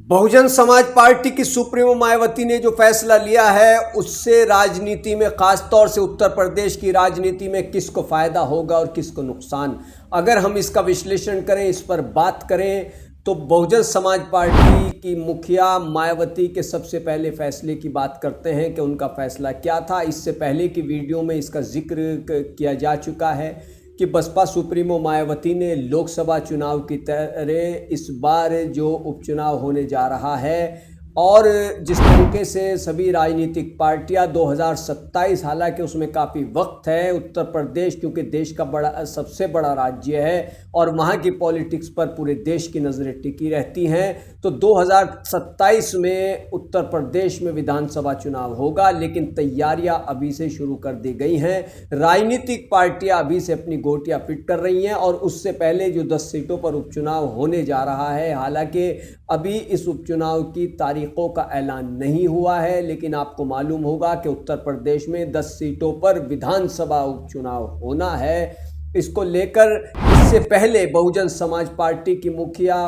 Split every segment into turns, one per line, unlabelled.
Bahujan Samaj party की supremo Mayawati ने जो फैसला लिया है उससे राजनीति में, खासतौर से उत्तर प्रदेश की राजनीति में किसको फायदा होगा और किसको नुकसान, अगर हम इसका विश्लेषण करें, इस पर बात करें तो बहुजन समाज पार्टी की मुखिया मायावती के सबसे पहले फैसले की बात करते हैं कि उनका फैसला क्या था। इससे पहले की वीडियो में इसका जिक्र किया जा चुका है कि बसपा सुप्रीमो मायावती ने लोकसभा चुनाव की तरह इस बार जो उपचुनाव होने जा रहा है और जिस तरीके से सभी राजनीतिक पार्टियां 2027, हालांकि उसमें काफ़ी वक्त है, उत्तर प्रदेश क्योंकि देश का सबसे बड़ा राज्य है और वहां की पॉलिटिक्स पर पूरे देश की नज़रें टिकी रहती हैं, तो 2027 में उत्तर प्रदेश में विधानसभा चुनाव होगा। लेकिन तैयारियां अभी से शुरू कर दी गई हैं, राजनीतिक पार्टियां अभी से अपनी गोटियां फिट कर रही हैं और उससे पहले जो 10 सीटों पर उपचुनाव होने जा रहा है, हालांकि अभी इस उपचुनाव की तारीखों का ऐलान नहीं हुआ है, लेकिन आपको मालूम होगा कि उत्तर प्रदेश में 10 सीटों पर विधानसभा उपचुनाव होना है। इसको लेकर इससे पहले बहुजन समाज पार्टी की मुखिया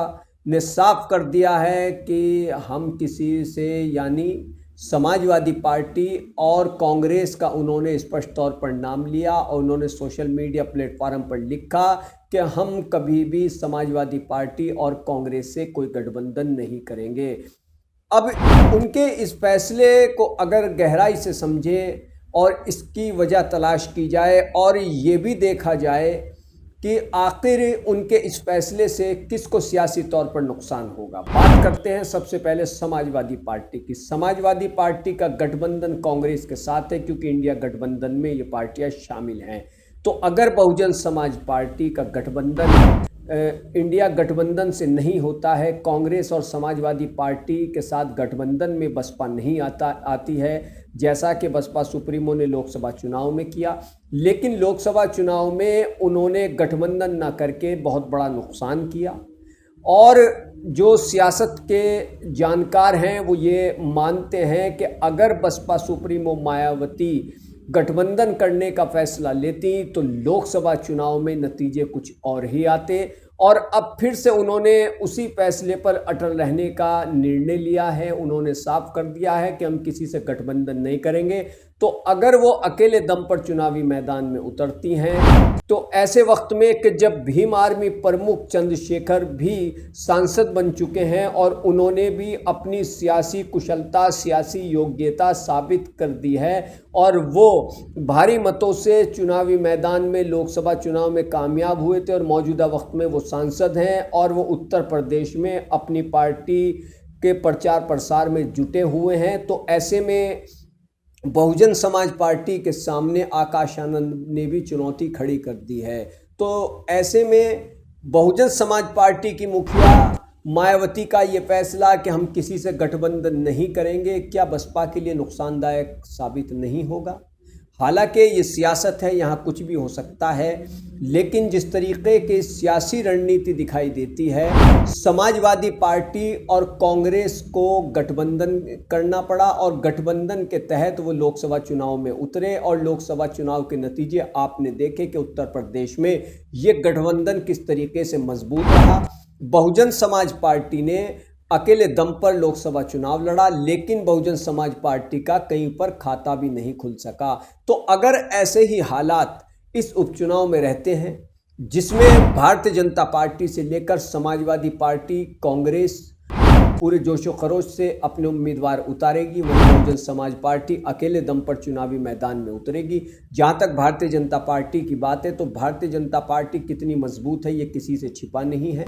ने साफ कर दिया है कि हम किसी से, यानी समाजवादी पार्टी और कांग्रेस का उन्होंने स्पष्ट तौर पर नाम लिया और उन्होंने सोशल मीडिया प्लेटफॉर्म पर लिखा कि हम कभी भी समाजवादी पार्टी और कांग्रेस से कोई गठबंधन नहीं करेंगे। अब उनके इस फैसले को अगर गहराई से समझें और इसकी वजह तलाश की जाए और ये भी देखा जाए कि आखिर उनके इस फैसले से किसको सियासी तौर पर नुकसान होगा। बात करते हैं सबसे पहले समाजवादी पार्टी की। समाजवादी पार्टी का गठबंधन कांग्रेस के साथ है क्योंकि इंडिया गठबंधन में ये पार्टियां शामिल हैं। तो अगर बहुजन समाज पार्टी का गठबंधन इंडिया गठबंधन से नहीं होता है, कांग्रेस और समाजवादी पार्टी के साथ गठबंधन में बसपा नहीं आती है, जैसा कि बसपा सुप्रीमो ने लोकसभा चुनाव में किया, लेकिन लोकसभा चुनाव में उन्होंने गठबंधन ना करके बहुत बड़ा नुकसान किया। और जो सियासत के जानकार हैं वो ये मानते हैं कि अगर बसपा सुप्रीमो मायावती गठबंधन करने का फैसला लेती तो लोकसभा चुनाव में नतीजे कुछ और ही आते, और अब फिर से उन्होंने उसी फैसले पर अटल रहने का निर्णय लिया है। उन्होंने साफ कर दिया है कि हम किसी से गठबंधन नहीं करेंगे। तो अगर वो अकेले दम पर चुनावी मैदान में उतरती हैं तो ऐसे वक्त में कि जब भीम आर्मी प्रमुख चंद्रशेखर भी सांसद बन चुके हैं और उन्होंने भी अपनी सियासी कुशलता, सियासी योग्यता साबित कर दी है और वो भारी मतों से चुनावी मैदान में लोकसभा चुनाव में कामयाब हुए थे और मौजूदा वक्त में वो सांसद हैं और वो उत्तर प्रदेश में अपनी पार्टी के प्रचार प्रसार में जुटे हुए हैं, तो ऐसे में बहुजन समाज पार्टी के सामने आकाश आनंद ने भी चुनौती खड़ी कर दी है। तो ऐसे में बहुजन समाज पार्टी की मुखिया मायावती का ये फैसला कि हम किसी से गठबंधन नहीं करेंगे, क्या बसपा के लिए नुकसानदायक साबित नहीं होगा? हालांकि ये सियासत है, यहाँ कुछ भी हो सकता है, लेकिन जिस तरीके की सियासी रणनीति दिखाई देती है, समाजवादी पार्टी और कांग्रेस को गठबंधन करना पड़ा और गठबंधन के तहत वो लोकसभा चुनाव में उतरे और लोकसभा चुनाव के नतीजे आपने देखे कि उत्तर प्रदेश में ये गठबंधन किस तरीके से मजबूत रहा। बहुजन समाज पार्टी ने अकेले दम पर लोकसभा चुनाव लड़ा, लेकिन बहुजन समाज पार्टी का कहीं पर खाता भी नहीं खुल सका। तो अगर ऐसे ही हालात इस उपचुनाव में रहते हैं जिसमें भारतीय जनता पार्टी से लेकर समाजवादी पार्टी, कांग्रेस पूरे जोशो खरोश से अपने उम्मीदवार उतारेगी, वहीं बहुजन समाज पार्टी अकेले दम पर चुनावी मैदान में उतरेगी। जहां तक भारतीय जनता पार्टी की बात है तो भारतीय जनता पार्टी कितनी मजबूत है ये किसी से छिपा नहीं है,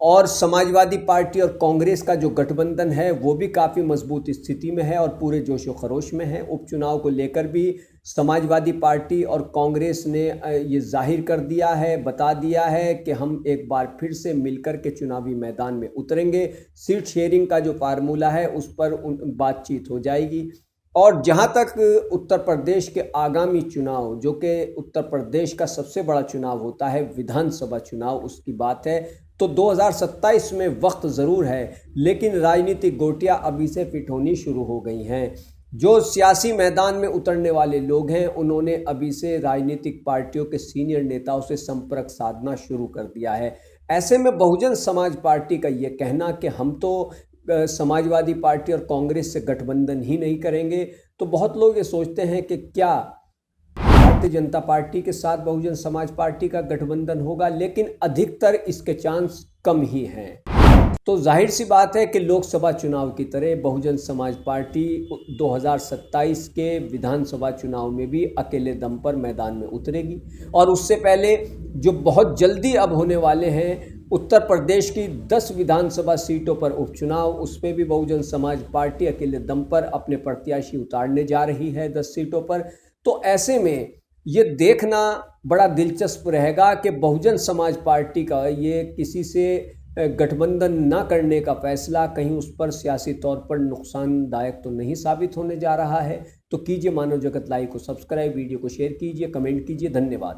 और समाजवादी पार्टी और कांग्रेस का जो गठबंधन है वो भी काफ़ी मजबूत स्थिति में है और पूरे जोशो खरोश में है। उपचुनाव को लेकर भी समाजवादी पार्टी और कांग्रेस ने ये जाहिर कर दिया है, बता दिया है कि हम एक बार फिर से मिलकर के चुनावी मैदान में उतरेंगे। सीट शेयरिंग का जो फार्मूला है उस पर बातचीत हो जाएगी। और जहां तक उत्तर प्रदेश के आगामी चुनाव, जो कि उत्तर प्रदेश का सबसे बड़ा चुनाव होता है विधानसभा चुनाव, उसकी बात है, तो 2027 में वक्त ज़रूर है, लेकिन राजनीतिक गोटियां अभी से फिट होनी शुरू हो गई हैं। जो सियासी मैदान में उतरने वाले लोग हैं उन्होंने अभी से राजनीतिक पार्टियों के सीनियर नेताओं से संपर्क साधना शुरू कर दिया है। ऐसे में बहुजन समाज पार्टी का ये कहना कि हम तो समाजवादी पार्टी और कांग्रेस से गठबंधन ही नहीं करेंगे, तो बहुत लोग ये सोचते हैं कि क्या भारतीय जनता पार्टी के साथ बहुजन समाज पार्टी का गठबंधन होगा, लेकिन अधिकतर इसके चांस कम ही हैं। तो जाहिर सी बात है कि लोकसभा चुनाव की तरह बहुजन समाज पार्टी 2027 के विधानसभा चुनाव में भी अकेले दम पर मैदान में उतरेगी। और उससे पहले जो बहुत जल्दी अब होने वाले हैं उत्तर प्रदेश की 10 विधानसभा सीटों पर उपचुनाव, उसमें भी बहुजन समाज पार्टी अकेले दम पर अपने प्रत्याशी उतारने जा रही है 10 सीटों पर। तो ऐसे में ये देखना बड़ा दिलचस्प रहेगा कि बहुजन समाज पार्टी का ये किसी से गठबंधन ना करने का फैसला कहीं उस पर सियासी तौर पर नुकसानदायक तो नहीं साबित होने जा रहा है। तो कीजिए मानव जगत लाइव को सब्सक्राइब, वीडियो को शेयर कीजिए, कमेंट कीजिए। धन्यवाद।